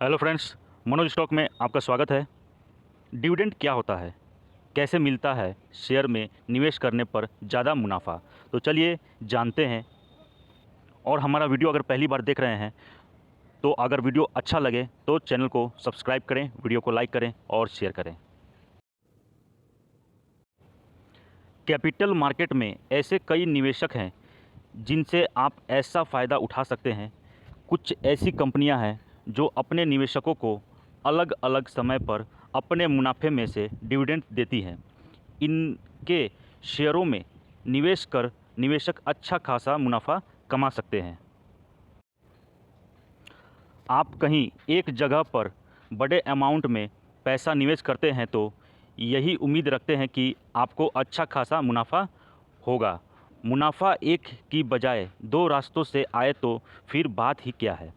Hello friends, Manoj stock में आपका स्वागत है। डिविडेंड क्या होता है, कैसे मिलता है शेयर में निवेश करने पर ज़्यादा मुनाफा? तो चलिए जानते हैं। और हमारा वीडियो अगर पहली बार देख रहे हैं तो अगर वीडियो अच्छा लगे तो चैनल को सब्सक्राइब करें, वीडियो को लाइक करें और शेयर करें। कैपिटल मार्केट में ऐसे कई निवेशक हैं जिनसे आप ऐसा फ़ायदा उठा सकते हैं। कुछ ऐसी कंपनियां हैं जो अपने निवेशकों को अलग अलग समय पर अपने मुनाफे में से डिविडेंड देती हैं। इनके शेयरों में निवेश कर निवेशक अच्छा खासा मुनाफा कमा सकते हैं। आप कहीं एक जगह पर बड़े अमाउंट में पैसा निवेश करते हैं तो यही उम्मीद रखते हैं कि आपको अच्छा खासा मुनाफा होगा। मुनाफा एक की बजाय दो रास्तों से आए तो फिर बात ही क्या है।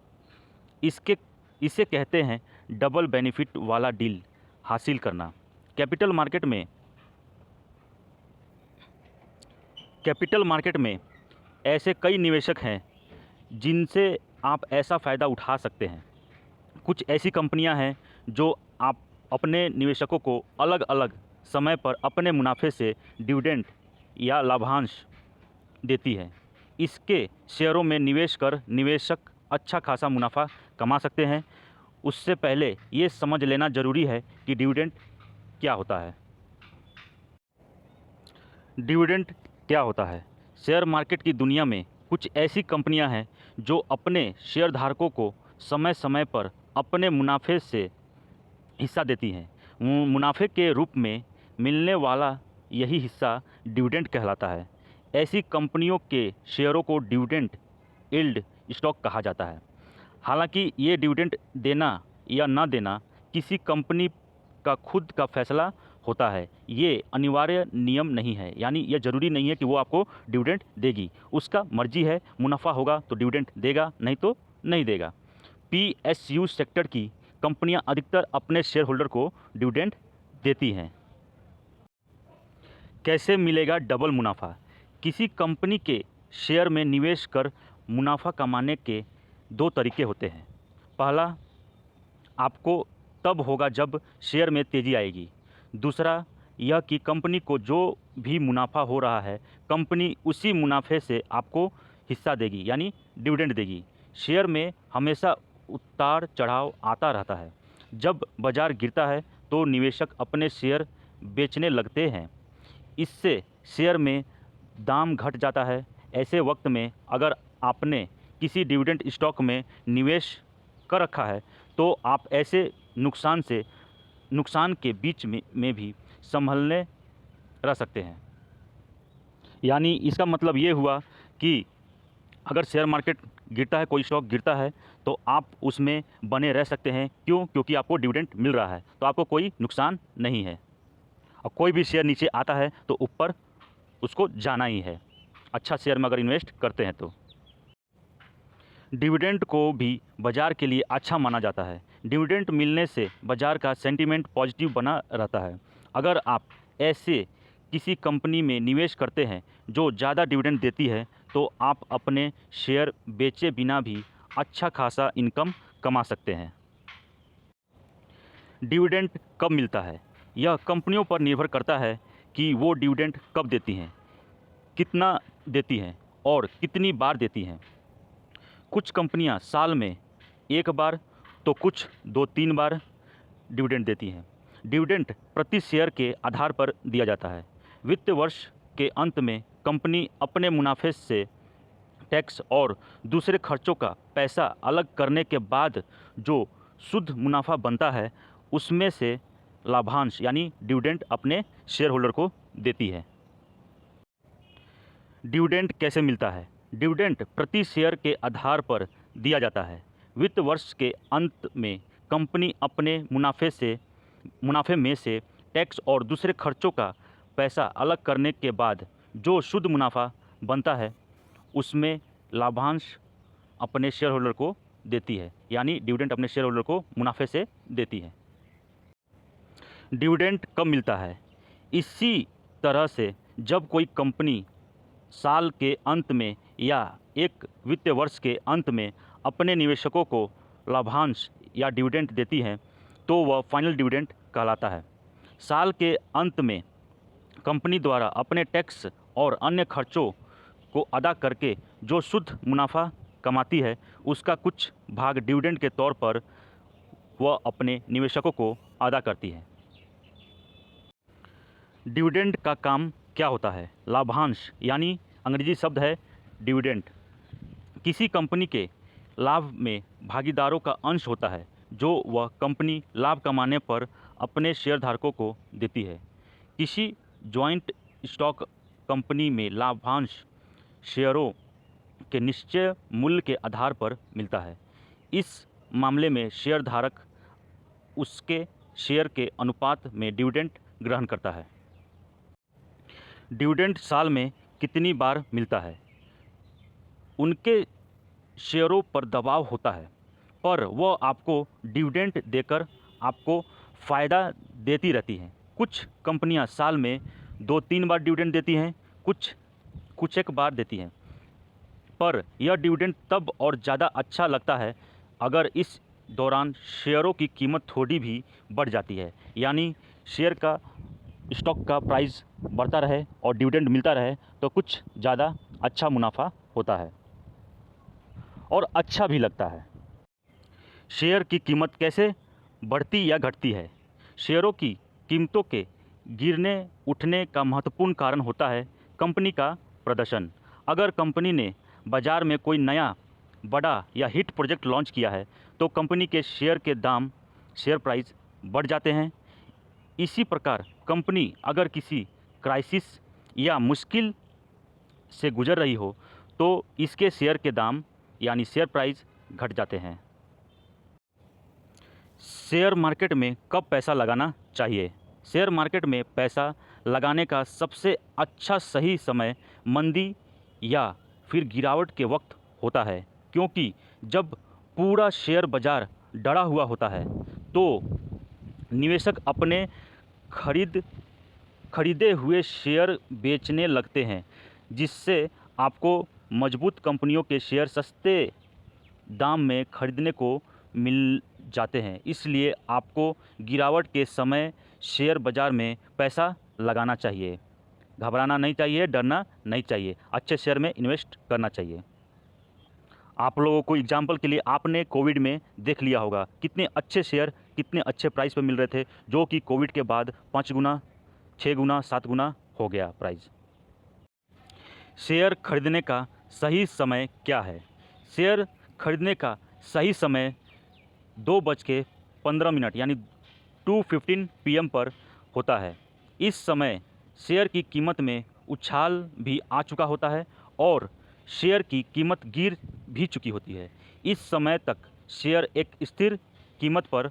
इसके इसे कहते हैं डबल बेनिफिट वाला डील हासिल करना। कैपिटल मार्केट में कैपिटल मार्केट में ऐसे कई निवेशक हैं जिनसे आप ऐसा फ़ायदा उठा सकते हैं। कुछ ऐसी कंपनियां हैं जो आप अपने निवेशकों को अलग अलग समय पर अपने मुनाफे से डिविडेंड या लाभांश देती है। इसके शेयरों में निवेश कर निवेशक अच्छा खासा मुनाफा कमा सकते हैं। उससे पहले ये समझ लेना ज़रूरी है कि डिविडेंड क्या होता है। डिविडेंड क्या होता है? शेयर मार्केट की दुनिया में कुछ ऐसी कंपनियां हैं जो अपने शेयरधारकों को समय समय पर अपने मुनाफे से हिस्सा देती हैं। मुनाफे के रूप में मिलने वाला यही हिस्सा डिविडेंड कहलाता है। ऐसी कंपनियों के शेयरों को डिविडेंड यील्ड स्टॉक कहा जाता है। हालांकि ये डिविडेंड देना या ना देना किसी कंपनी का खुद का फैसला होता है। ये अनिवार्य नियम नहीं है, यानी ये ज़रूरी नहीं है कि वो आपको डिविडेंड देगी। उसका मर्जी है, मुनाफा होगा तो डिविडेंड देगा, नहीं तो नहीं देगा। पीएसयू सेक्टर की कंपनियां अधिकतर अपने शेयर होल्डर को डिविडेंड देती हैं। कैसे मिलेगा डबल मुनाफा? किसी कंपनी के शेयर में निवेश कर मुनाफा कमाने के दो तरीके होते हैं। पहला आपको तब होगा जब शेयर में तेज़ी आएगी। दूसरा यह कि कंपनी को जो भी मुनाफा हो रहा है कंपनी उसी मुनाफे से आपको हिस्सा देगी, यानी डिविडेंड देगी। शेयर में हमेशा उतार चढ़ाव आता रहता है। जब बाज़ार गिरता है तो निवेशक अपने शेयर बेचने लगते हैं। इससे शेयर में दाम घट जाता है। ऐसे वक्त में अगर आपने किसी डिविडेंड स्टॉक में निवेश कर रखा है तो आप ऐसे नुकसान के बीच में भी संभलने रह सकते हैं। यानी इसका मतलब ये हुआ कि अगर शेयर मार्केट गिरता है, कोई स्टॉक गिरता है तो आप उसमें बने रह सकते हैं। क्यों? क्योंकि आपको डिविडेंड मिल रहा है तो आपको कोई नुकसान नहीं है। और कोई भी शेयर नीचे आता है तो ऊपर उसको जाना ही है, अच्छा शेयर में अगर इन्वेस्ट करते हैं तो। डिविडेंड को भी बाज़ार के लिए अच्छा माना जाता है। डिविडेंड मिलने से बाज़ार का सेंटीमेंट पॉजिटिव बना रहता है। अगर आप ऐसे किसी कंपनी में निवेश करते हैं जो ज़्यादा डिविडेंड देती है तो आप अपने शेयर बेचे बिना भी अच्छा खासा इनकम कमा सकते हैं। डिविडेंड कब मिलता है? यह कंपनियों पर निर्भर करता है कि वो डिविडेंड कब देती हैं, कितना देती हैं और कितनी बार देती हैं। कुछ कंपनियां साल में एक बार तो कुछ 2-3 बार डिविडेंड देती हैं। डिविडेंड प्रति शेयर के आधार पर दिया जाता है। वित्त वर्ष के अंत में कंपनी अपने मुनाफे से टैक्स और दूसरे खर्चों का पैसा अलग करने के बाद जो शुद्ध मुनाफा बनता है उसमें से लाभांश यानी डिविडेंड अपने शेयर होल्डर को देती है। डिविडेंड कैसे मिलता है? डिविडेंड प्रति शेयर के आधार पर दिया जाता है। वित्त वर्ष के अंत में कंपनी अपने मुनाफे में से टैक्स और दूसरे खर्चों का पैसा अलग करने के बाद जो शुद्ध मुनाफा बनता है उसमें लाभांश अपने शेयर होल्डर को देती है, यानी डिविडेंड अपने शेयर होल्डर को मुनाफे से देती है। डिविडेंड कब मिलता है? इसी तरह से जब कोई कंपनी साल के अंत में या एक वित्तीय वर्ष के अंत में अपने निवेशकों को लाभांश या डिविडेंड देती हैं तो वह फाइनल डिविडेंड कहलाता है। साल के अंत में कंपनी द्वारा अपने टैक्स और अन्य खर्चों को अदा करके जो शुद्ध मुनाफा कमाती है उसका कुछ भाग डिविडेंड के तौर पर वह अपने निवेशकों को अदा करती है। डिविडेंड का काम क्या होता है? लाभांश यानी अंग्रेजी शब्द है डिविडेंड, किसी कंपनी के लाभ में भागीदारों का अंश होता है जो वह कंपनी लाभ कमाने पर अपने शेयरधारकों को देती है। किसी जॉइंट स्टॉक कंपनी में लाभांश शेयरों के निश्चय मूल्य के आधार पर मिलता है। इस मामले में शेयरधारक उसके शेयर के अनुपात में डिविडेंड ग्रहण करता है। डिविडेंड साल में कितनी बार मिलता है? उनके शेयरों पर दबाव होता है, पर वह आपको डिविडेंड देकर आपको फ़ायदा देती रहती हैं। कुछ कंपनियां साल में 2-3 बार डिविडेंड देती हैं, कुछ एक बार देती हैं, पर यह डिविडेंड तब और ज़्यादा अच्छा लगता है अगर इस दौरान शेयरों की कीमत थोड़ी भी बढ़ जाती है, यानी शेयर का स्टॉक का प्राइस बढ़ता रहे और डिविडेंड मिलता रहे तो कुछ ज़्यादा अच्छा मुनाफा होता है और अच्छा भी लगता है। शेयर की कीमत कैसे बढ़ती या घटती है? शेयरों की कीमतों के गिरने उठने का महत्वपूर्ण कारण होता है कंपनी का प्रदर्शन। अगर कंपनी ने बाज़ार में कोई नया बड़ा या हिट प्रोजेक्ट लॉन्च किया है तो कंपनी के शेयर के दाम, शेयर प्राइस बढ़ जाते हैं। इसी प्रकार कंपनी अगर किसी क्राइसिस या मुश्किल से गुजर रही हो तो इसके शेयर के दाम यानी शेयर प्राइस घट जाते हैं। शेयर मार्केट में कब पैसा लगाना चाहिए? शेयर मार्केट में पैसा लगाने का सबसे अच्छा सही समय मंदी या फिर गिरावट के वक्त होता है, क्योंकि जब पूरा शेयर बाज़ार डरा हुआ होता है तो निवेशक अपने खरीदे हुए शेयर बेचने लगते हैं, जिससे आपको मजबूत कंपनियों के शेयर सस्ते दाम में खरीदने को मिल जाते हैं। इसलिए आपको गिरावट के समय शेयर बाज़ार में पैसा लगाना चाहिए। घबराना नहीं चाहिए, डरना नहीं चाहिए, अच्छे शेयर में इन्वेस्ट करना चाहिए। आप लोगों को एग्जाम्पल के लिए आपने कोविड में देख लिया होगा कितने अच्छे शेयर कितने अच्छे प्राइस पर मिल रहे थे, जो कि कोविड के बाद 5 गुना, 6 गुना, 7 गुना हो गया प्राइस। शेयर खरीदने का सही समय क्या है? शेयर खरीदने का सही समय 2:15 यानी 2:15 PM पर होता है। इस समय शेयर की कीमत में उछाल भी आ चुका होता है और शेयर की कीमत गिर भी चुकी होती है। इस समय तक शेयर एक स्थिर कीमत पर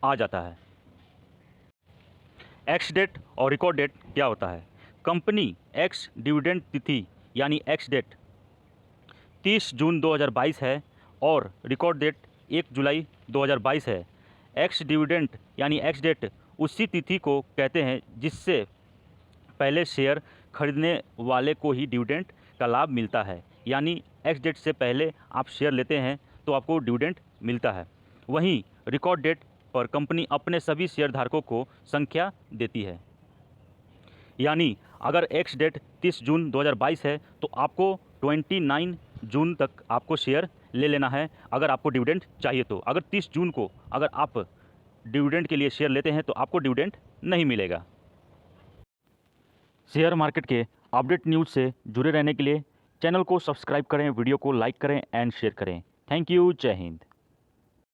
आ जाता है। एक्स डेट और रिकॉर्ड डेट क्या होता है? कंपनी एक्स डिविडेंड तिथि यानी एक्स डेट 30 जून 2022 है और रिकॉर्ड डेट 1 जुलाई 2022 है। एक्स डिविडेंड यानी एक्स डेट उसी तिथि को कहते हैं जिससे पहले शेयर खरीदने वाले को ही डिविडेंड का लाभ मिलता है, यानी एक्स डेट से पहले आप शेयर लेते हैं तो आपको डिविडेंड मिलता है। वहीं रिकॉर्ड डेट पर कंपनी अपने सभी शेयरधारकों को संख्या देती है, यानी अगर एक्स डेट 30 जून 2022 है तो आपको 29 जून तक आपको शेयर ले लेना है अगर आपको डिविडेंड चाहिए तो। अगर 30 जून को अगर आप डिविडेंड के लिए शेयर लेते हैं तो आपको डिविडेंड नहीं मिलेगा। शेयर मार्केट के अपडेट न्यूज़ से जुड़े रहने के लिए चैनल को सब्सक्राइब करें, वीडियो को लाइक करें एंड शेयर करें। Thank you. जय हिंद।